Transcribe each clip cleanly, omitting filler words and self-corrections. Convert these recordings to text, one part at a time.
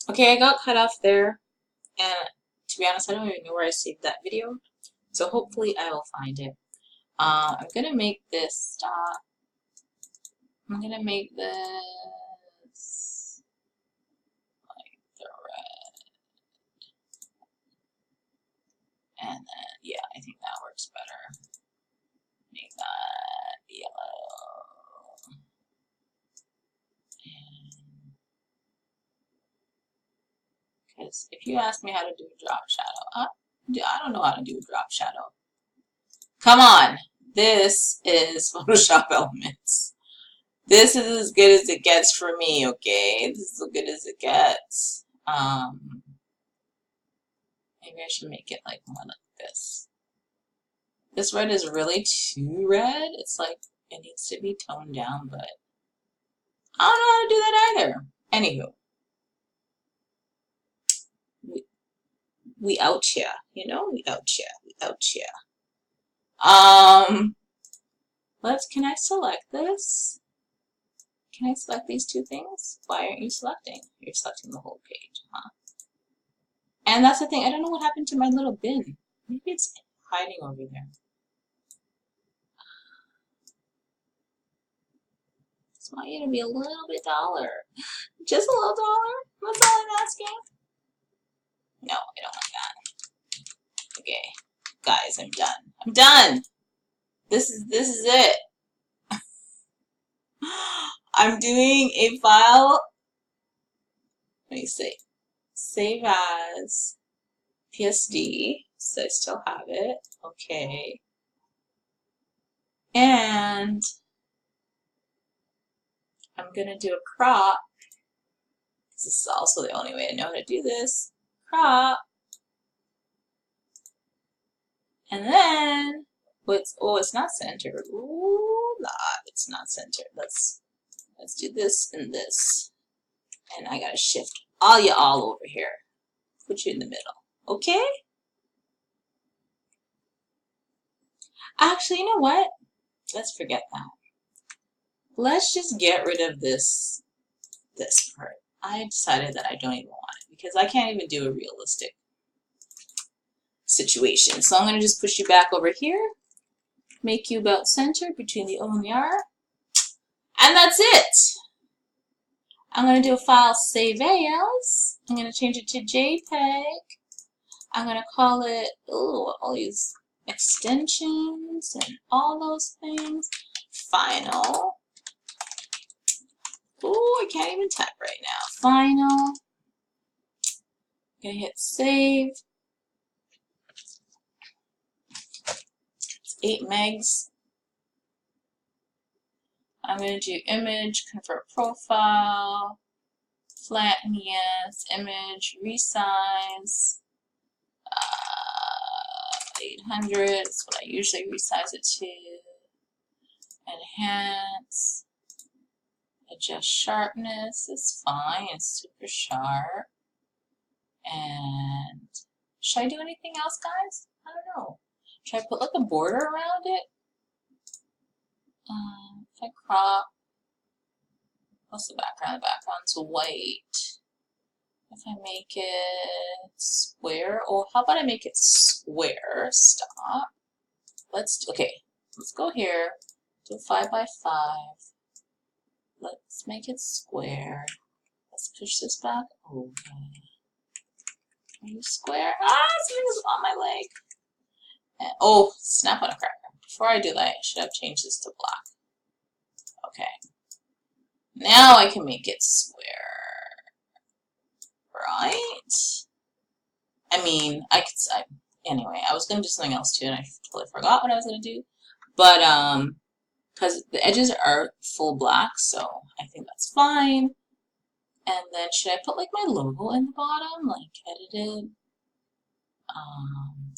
Okay, I got cut off there, and to be honest, I don't even know where I saved that video. So hopefully I will find it. I'm gonna make this stop. I'm gonna make this like the red, and then yeah, I think that works better. Make that yellow, because if you ask me how to do a drop shadow, I don't know how to do a drop shadow. Come on, this is Photoshop Elements. This is as good as it gets for me, okay? This is as good as it gets. Maybe I should make it like more like this. This red is really too red. It's like it needs to be toned down, but I don't know how to do that either. Anywho, we out here, you know? We out here. We out here. Can I select this? Can I select these two things? Why aren't you selecting? You're selecting the whole page, huh? And that's the thing, I don't know what happened to my little bin. Maybe it's hiding over there. I just want you to be a little bit taller. Just a little taller? That's all I'm asking. No, I don't like that. Okay. Guys, I'm done. I'm done! This is it. I'm doing a file. Let me see. Save as PSD. So I still have it. Okay. And I'm gonna do a crop. This is also the only way I know how to do this. Crop. And then it's not centered. Ooh, it's not centered. Let's do this and this. And I gotta shift all over here. Put you in the middle. Okay? Actually, you know what? Let's forget that. Let's just get rid of this part. I decided that I don't even want it because I can't even do a realistic situation. So I'm going to just push you back over here, make you about center between the O and the R, and that's it. I'm going to do a file save as. I'm going to change it to JPEG. I'm going to call it, all these extensions and all those things. Final. I can't even type right now. Final. I'm going to hit save. It's 8 megs. I'm going to do image, convert profile, flatten yes, image, resize, 800 is what I usually resize it to, enhance, adjust sharpness, it's fine, it's super sharp, and should I do anything else, guys? I don't know. Should I put like a border around it? If I crop, what's the background? The background's white. If I make it square, how about I make it square? Stop. Let's go here, do 5 by 5. Let's make it square. Let's push this back. Okay. Are you square? Something's on my leg. And, snap on a cracker. Before I do that, I should have changed this to black. Okay. Now I can make it square. Right? I mean, anyway, I was going to do something else too, and I totally forgot what I was going to do. But, because the edges are full black, so I think that's fine. And then should I put like my logo in the bottom, like edited?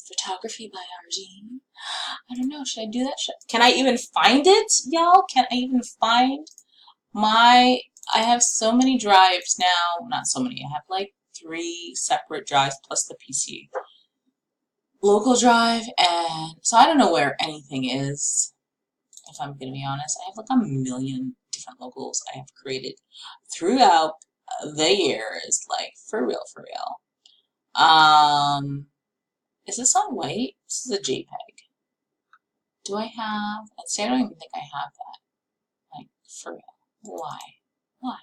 Photography by Ardean. I don't know, should I do that? Can I even find it, y'all? Can I even find I have so many drives now. Not so many. I have like 3 separate drives plus the PC local drive, and so I don't know where anything is, if I'm going to be honest. I have like a million different locals I have created throughout the years, like For real, for real. Is this on white? This is a JPEG. Do I have, let's say I don't even think I have that. Like, for real. Why? Why?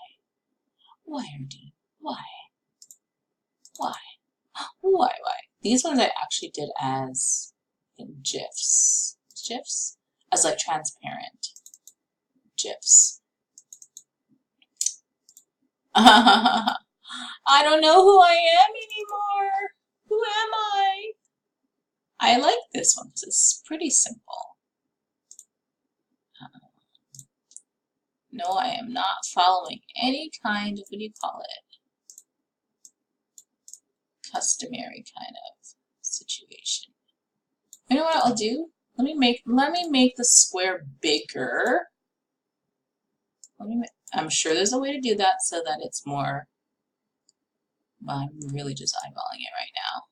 Why, Ardean? Why? Why? Why? These ones I actually did as in GIFs. GIFs? As like transparent GIFs. I don't know who I am anymore. Who am I? I like this one because it's pretty simple. No, I am not following any kind of, what do you call it? Customary kind of situation. You know what I'll do? Let me make the square bigger. I'm sure there's a way to do that so that it's more, well, I'm really just eyeballing it right now.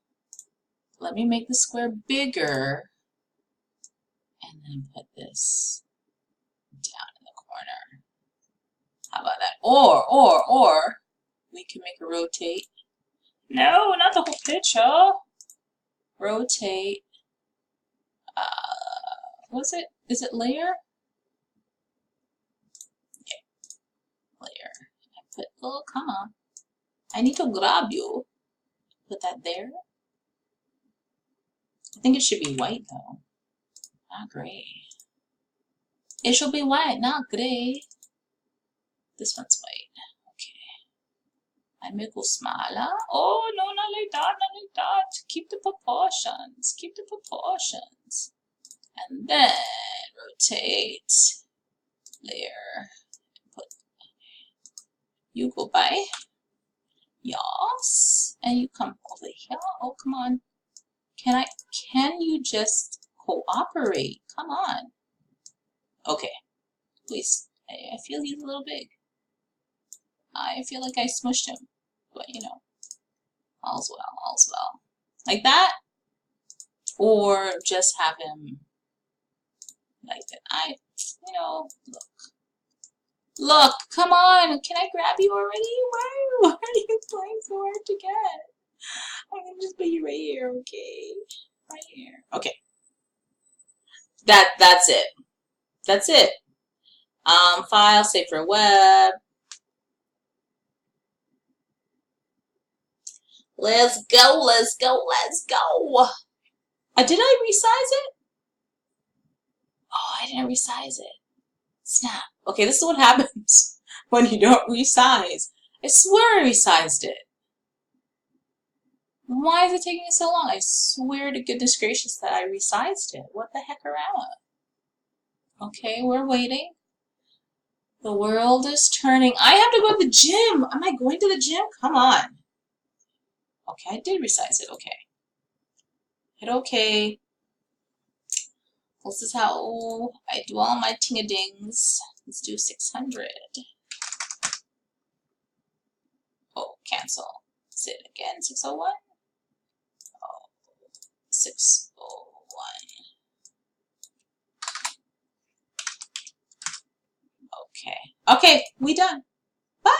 Let me make the square bigger and then put this down in the corner. How about that? Or we can make a rotate. No, not the whole picture. Rotate. What's it? Is it layer? Yeah, layer. I put, oh, come on. I need to grab you. Put that there. I think it should be white though, not gray. It should be white, not gray. This one's white. Okay. I make it smaller. Oh, no, not like that, not like that. Keep the proportions. Keep the proportions. And then rotate. Layer. Put. You go by. Yes. And you come over here. Oh, come on. Can you just cooperate? Come on. Okay. Please. I feel he's a little big. I feel like I smushed him. But, you know, all's well, all's well. Like that? Or just have him like that. You know, look. Look, come on. Can I grab you already? Why are you playing so hard to get? I'm going to just put you right here, okay? Right here. Okay. That's it. That's it. File, save for web. Let's go, let's go, let's go. Did I resize it? Oh, I didn't resize it. Snap. Okay, this is what happens when you don't resize. I swear I resized it. Why is it taking so long? I swear to goodness gracious that I resized it. What the heck around? Okay, we're waiting. The world is turning. I have to go to the gym. Am I going to the gym? Come on. Okay, I did resize it. Okay. Hit okay. This is how I do all my ting-a-dings. Let's do 600. Oh, cancel. Say it again. 601. Oh, 601. Okay. Okay, we done. Bye.